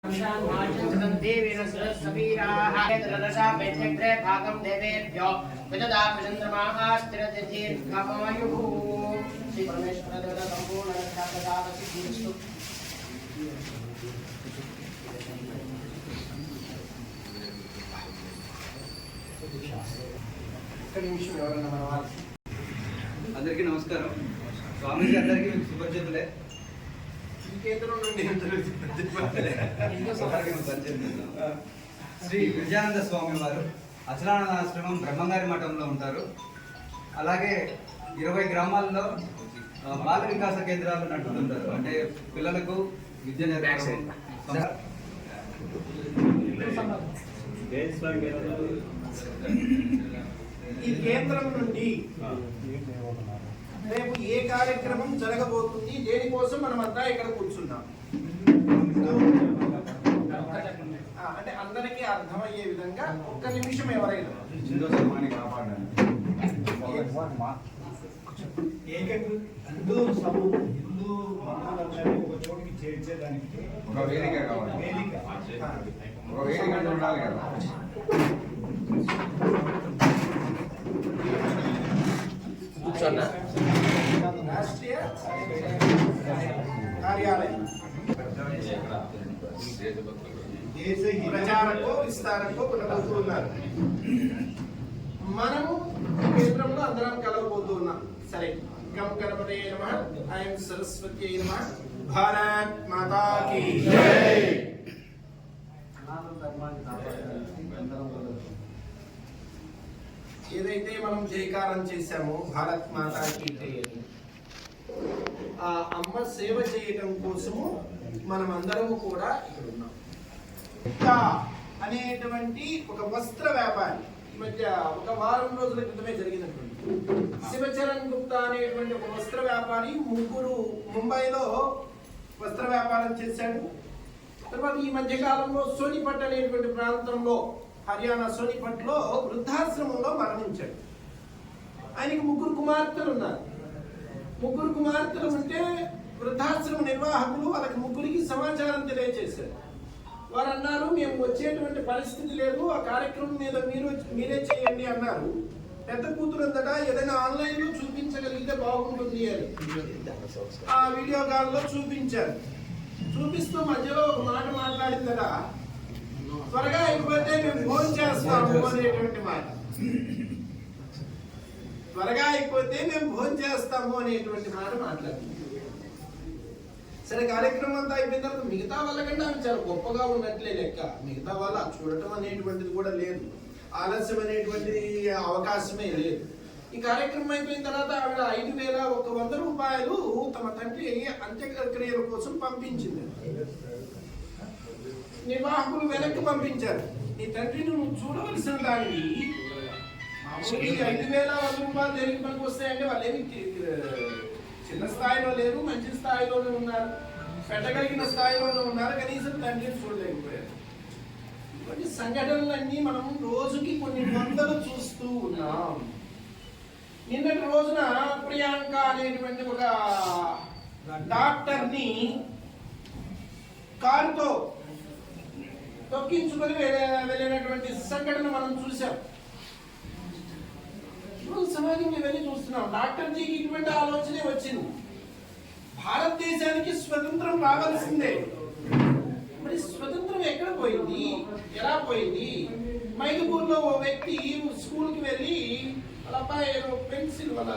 भागं देवेभ्यो विददापचन्द्रमाः स्थिरदीर्घमायुः श्री परमेश्वर देवता संपूर्ण रक्षा प्रसाद सिद्धिस्तु అందరికీ నమస్కారం. స్వామీజీ అందరికీ సుపరిచితులే. శ్రీ విజయానంద స్వామి వారు అచలానందాశ్రమం బ్రహ్మంగారి మఠంలో ఉంటారు. అలాగే 20 గ్రామాల్లో బాల వికాస కేంద్రాలు నడుపుతుంటారు. అంటే పిల్లలకు విద్య నేర్పడం. ఈ కేంద్రం నుండి రేపు ఏ కార్యక్రమం జరగబోతుంది, దేనికోసం మనమంతా ఇక్కడ కూర్చున్నాం అంటే అందరికీ అర్థమయ్యే విధంగా ఒక్క నిమిషం ఎవరైనా హిందూ బంధువులందరినీ ఒక చోటికి చేర్చేదానికి ఒక వేదిక కావాలి. ఒక వేదిక ఉండాలి కదా. రాష్ట్రీయ కార్యాలయం ప్రచారకో విస్తారకో ఉండబోతున్నారు. మనము కేంద్రంలో అందరం కలవబోతున్నాం. సరే, గం గణపతే నమః, ఐం సరస్వత్యై నమః, భారత్ మాతా కీ జై. ఏదైతే మనం జయకారం చేశామో భారత్ మాతా కీ జై అని, ఆ అమ్మ సేవ చేయటం కోసము మనం అందరము కూడా ఇక్కడ ఉన్నాం. అనేటువంటి ఒక వస్త్ర వ్యాపారి ఈ మధ్య ఒక వారం రోజుల క్రితమే జరిగినటువంటి శివచరణ్ గుప్తా అనేటువంటి ఒక వస్త్ర వ్యాపారి ముగ్గురు ముంబైలో వస్త్ర వ్యాపారం చేశాడు. తర్వాత ఈ మధ్య కాలంలో సోనిపట్ అనేటువంటి ప్రాంతంలో, హర్యానా సోనిపట్ లో వృద్ధాశ్రమంలో మరణించాడు. ఆయనకి ముగ్గురు కుమార్తెలు ఉన్నారు. ముగ్గురు కుమార్తెలు ఉంటే వృద్ధాశ్రమ నిర్వాహకులు వాళ్ళకి ముగ్గురికి సమాచారం తెలియజేశారు. వారు అన్నారు, మేము వచ్చేటువంటి పరిస్థితి లేదు, ఆ కార్యక్రమం మీద మీరే చేయండి అన్నారు. పెద్ద కూతురంతటా ఏదైనా ఆన్లైన్ లో చూపించగలిగితే బాగుంటుంది అని ఆ వీడియో కాల్ లో చూపించారు. చూపిస్తూ మధ్యలో ఒక మాట మాట్లాడిందట, త్వరగా అయిపోతే మేము ఫోన్ చేస్తాము అనేటువంటి మాట. త్వరగా అయిపోతే మేము ఫోన్ చేస్తాము అనేటువంటి మాట మాట్లాడింది. సరే, కార్యక్రమం అంతా అయిపోయిన తర్వాత మిగతా వాళ్ళకంటే ఆమె చాలా గొప్పగా ఉన్నట్లే లెక్క. మిగతా వాళ్ళు చూడటం అనేటువంటిది కూడా లేదు, ఆలస్యం అనేటువంటిది అవకాశమే లేదు. ఈ కార్యక్రమం అయిపోయిన తర్వాత ఆవిడ 5,100 రూపాయలు తమ తండ్రి అంత్యక్రియల కోసం పంపించింది. నిర్వాహకులు వెనక్కి పంపించారు. నీ తండ్రిని నువ్వు చూడవలసిన దానివి, 5,100 రూపాయలు దేనికి పనికి వస్తాయంటే వాళ్ళు ఏమి చిన్న స్థాయిలో లేరు, మంచి స్థాయిలోనే ఉన్నారు, పెట్టగలిగిన స్థాయిలోనే ఉన్నారు, కనీసం తండ్రిని చూడలేకపోయారు. ఇటువంటి సంఘటనలన్నీ మనం రోజుకి కొన్ని వందలు చూస్తూ ఉన్నాం. నిన్నటి రోజున ప్రియాంక అనేటువంటి ఒక డాక్టర్ని కారుతో తొక్కించుకొని వెళ్ళినటువంటి సంఘటన మనం చూసాం. సమాజంలో ఇవన్నీ చూస్తున్నాం. డాక్టర్జీకి ఇటువంటి ఆలోచనే వచ్చింది, భారతదేశానికి స్వతంత్రం రావాల్సిందే. మరి స్వతంత్రం ఎక్కడ పోయింది, ఎలా పోయింది? మైదుపూర్లో ఓ వ్యక్తి స్కూల్కి వెళ్ళి వాళ్ళ అబ్బాయి పెన్సిల్ వాళ్ళ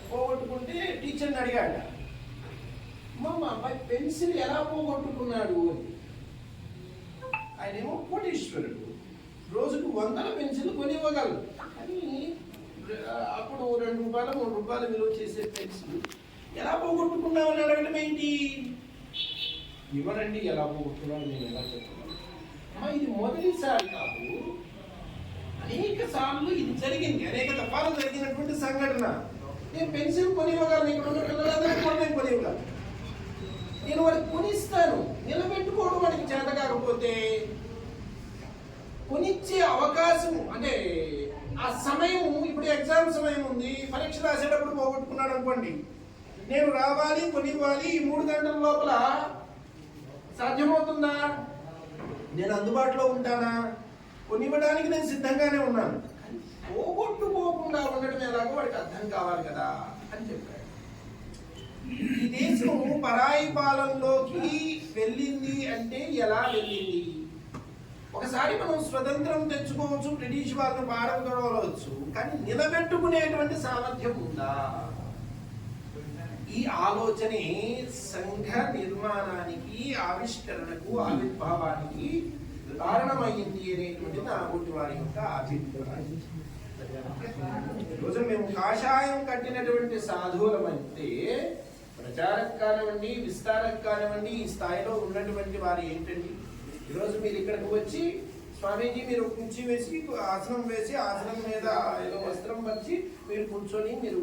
పోగొట్టుకుంటే టీచర్ని అడిగాడు, మా అబ్బాయి పెన్సిల్ ఎలా పోగొట్టుకున్నాడు అని. ఆయనేమో కోటీశ్వరుడు, రోజుకు 100 పెన్సిల్ కొనివ్వగలరు. కానీ అప్పుడు 2 రూపాయలు 3 రూపాయలు విలువ చేసే పెన్సిల్ ఎలా పోగొట్టుకున్నామని అడగడం ఏంటి? ఇవ్వరండి, ఎలా పోగొట్టుకున్నాను నేను ఎలా చెప్తున్నాను. ఇది మొదటిసారి కాదు, అనేక సార్లు ఇది జరిగింది, అనేక దఫాలు జరిగినటువంటి సంఘటన. నేను పెన్సిల్ కొనివ్వగలను, ఇక్కడ ఉన్న పిల్లలందరూ కూడా నేను కొనివ్వగలను. నేను వాడికి కొనిస్తాను, నిలబెట్టుకోవడం వాడికి చేత కాకపోతే కొనిచ్చే అవకాశం అంటే ఆ సమయం, ఇప్పుడు ఎగ్జామ్ సమయం ఉంది, పరీక్ష రాసేటప్పుడు పోగొట్టుకున్నాడు అనుకోండి, నేను రావాలి కొనివ్వాలి, ఈ 3 గంటల లోపల సాధ్యమవుతుందా? నేను అందుబాటులో ఉంటానా? కొనివ్వడానికి నేను సిద్ధంగానే ఉన్నాను, కానీ పోగొట్టుకోకుండా ఉండడం ఎలాగో వాడికి అర్థం కావాలి కదా అని చెప్పాడు. ఈ దేశం పరాయి పాలనలోకి వెళ్ళింది అంటే ఎలా వెళ్ళింది? ఒకసారి మనం స్వతంత్రం తెచ్చుకోవచ్చు, బ్రిటిష్ వాళ్ళని పాడం తొడవవచ్చు, కానీ నిలబెట్టుకునేటువంటి సామర్థ్యం ఉందా? ఈ ఆలోచనే సంఘ నిర్మాణానికి, ఆవిష్కరణకు, ఆవిర్భావానికి కారణమైంది అనేటువంటి నాగోటి వారి యొక్క అభిప్రాయం. ఈరోజు మేము కాషాయం కట్టినటువంటి సాధువులమైతే ప్రచారకు కానివ్వండి, విస్తారకు కానివ్వండి, ఈ స్థాయిలో ఉన్నటువంటి వారు ఏంటండి? ఈరోజు మీరు ఇక్కడికి వచ్చి స్వామీజీ మీరు కుర్చీ వేసి ఆసనం వేసి ఆసనం మీద ఏదో వస్త్రం పరిచి మీరు కూర్చొని మీరు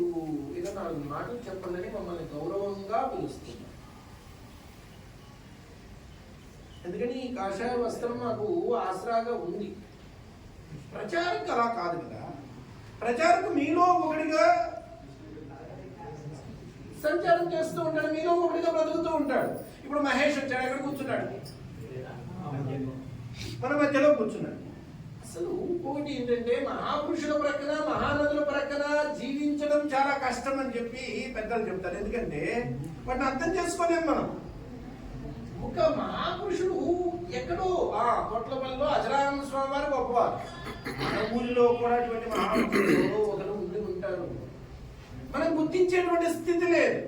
ఏదో 4 మాటలు చెప్పండి మమ్మల్ని గౌరవంగా పిలుస్తున్నారు. ఎందుకని ఈ కాషాయ వస్త్రం మాకు ఆసరాగా ఉంది. ప్రచారకు అలా కాదు కదా. ప్రచారకు మీలో ఒకటిగా సంచారం చేస్తూ ఉంటాడు, మీలో ఒకటిగా బ్రతుకుతూ ఉంటాడు. ఇప్పుడు మహేష్ వచ్చాడు, ఎక్కడ కూర్చున్నాడు? మన మధ్యలో కూర్చున్నాడు. అసలు ఇంకొకటి ఏంటంటే మహాపురుషుల ప్రక్కన, మహానదుల ప్రక్కన జీవించడం చాలా కష్టం అని చెప్పి పెద్దలు చెప్తారు. ఎందుకంటే వాటిని అర్థం చేసుకోలేం మనం. ఒక మహాపురుషుడు ఎక్కడో కొట్లపల్లిలో అజరానంద స్వామి వారు గొప్పవారు. మన ఊళ్ళో కూడా అటువంటి మహాపురుషులు ఒకరు ఉండి ఉంటారు. మనం గుర్తించేటువంటి స్థితి లేదు.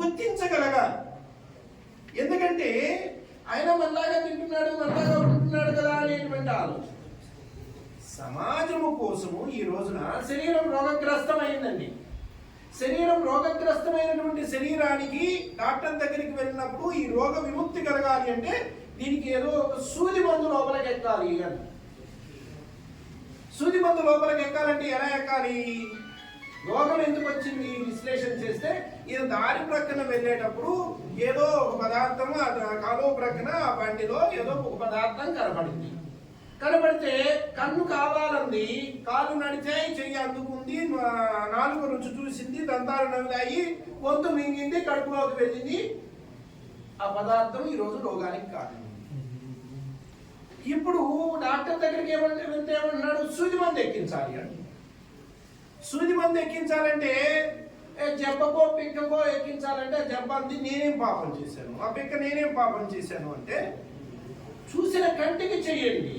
గుర్తించగలగాలి. ఎందుకంటే ఆయన మనలాగా తింటున్నాడు, మనలాగా ఉంటున్నాడు కదా అనేటువంటి ఆలోచన. సమాజము కోసము ఈ రోజున శరీరం రోగగ్రస్తమైందండి. శరీరం రోగగ్రస్తమైనటువంటి శరీరానికి డాక్టర్ దగ్గరికి వెళ్ళినప్పుడు ఈ రోగ విముక్తి కలగాలి అంటే దీనికి ఏదో ఒక సూది మందు లోపలికి ఎక్కాలి అని. సూది మందు లోపలికి ఎక్కాలంటే ఎలా ఎక్కాలి? రోగం ఎందుకు వచ్చింది విశ్లేషణ చేస్తే ఈయన దారి ప్రక్కన వెళ్ళేటప్పుడు ఏదో ఒక పదార్థం కాలువ ప్రక్కన ఆ బండిలో ఏదో ఒక పదార్థం కనబడింది. కనబడితే కన్ను కావాలంది, కాలు నడిచే, చెయ్యి అందుకుంది, నాలుగు రుచి చూసింది, దంతాలు నవ్వులాయి, గొంతు మింగింది, కడుపులోకి వెళ్ళింది. ఆ పదార్థం ఈరోజు రోగానికి కారణం. ఇప్పుడు డాక్టర్ దగ్గరికి వెళ్తే ఏమంటున్నాడు? సూది మందు ఎక్కించాలి అని. సూది మందు ఎక్కించాలంటే జబ్బకో పిక్కకో ఎక్కించాలంటే జబ్బంది నేనేం పాపం చేశాను, ఆ పిక్క నేనేం పాపం చేశాను అంటే చూసిన కంటికి చెయ్యండి,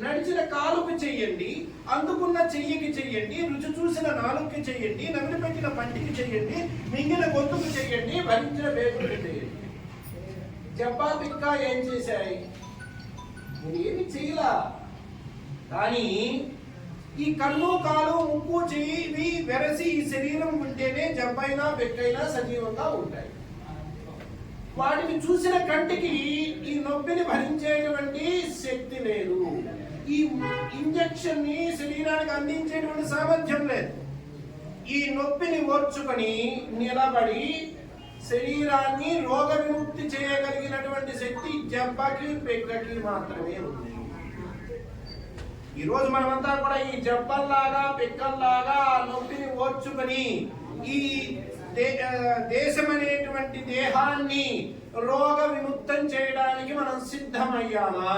నడిచిన కాలుకి చెయ్యండి, అందుకున్న చెయ్యికి చెయ్యండి, రుచి చూసిన నాలుగుకి చెయ్యండి, నమిలి పెట్టిన పంటికి చెయ్యండి, మింగిన గొంతుకు చెయ్యండి, భరించిన వేగులకి చెయ్యండి. జబ్బా పిక్క ఏం చేశాయి? ఏమి చేయలా. కానీ ఈ కన్ను, కాలు, ముక్కు, చెయ్యి వెరసి ఈ శరీరం ఉంటేనే జబ్బైనా బెక్కైనా సజీవంగా ఉంటాయి. వాటిని చూసిన కంటికి ఈ నొప్పిని భరించేటువంటి శక్తి లేదు. ఈ ఇంజెక్షన్ ని శరీరానికి అందించేటువంటి సామర్థ్యం లేదు. ఈ నొప్పిని ఓర్చుకొని నిలబడి శరీరాన్ని రోగ విముక్తి చేయగలిగినటువంటి శక్తి జబ్బకి పెక్కకి మాత్రమే ఉంది. ఈ రోజు మనమంతా కూడా ఈ జబ్బల్లాగా పెక్కల్లాగా ఆ నొప్పిని ఓర్చుకొని ఈ దేశం అనేటువంటి దేహాన్ని రోగ విముక్తం చేయడానికి మనం సిద్ధమయ్యామా?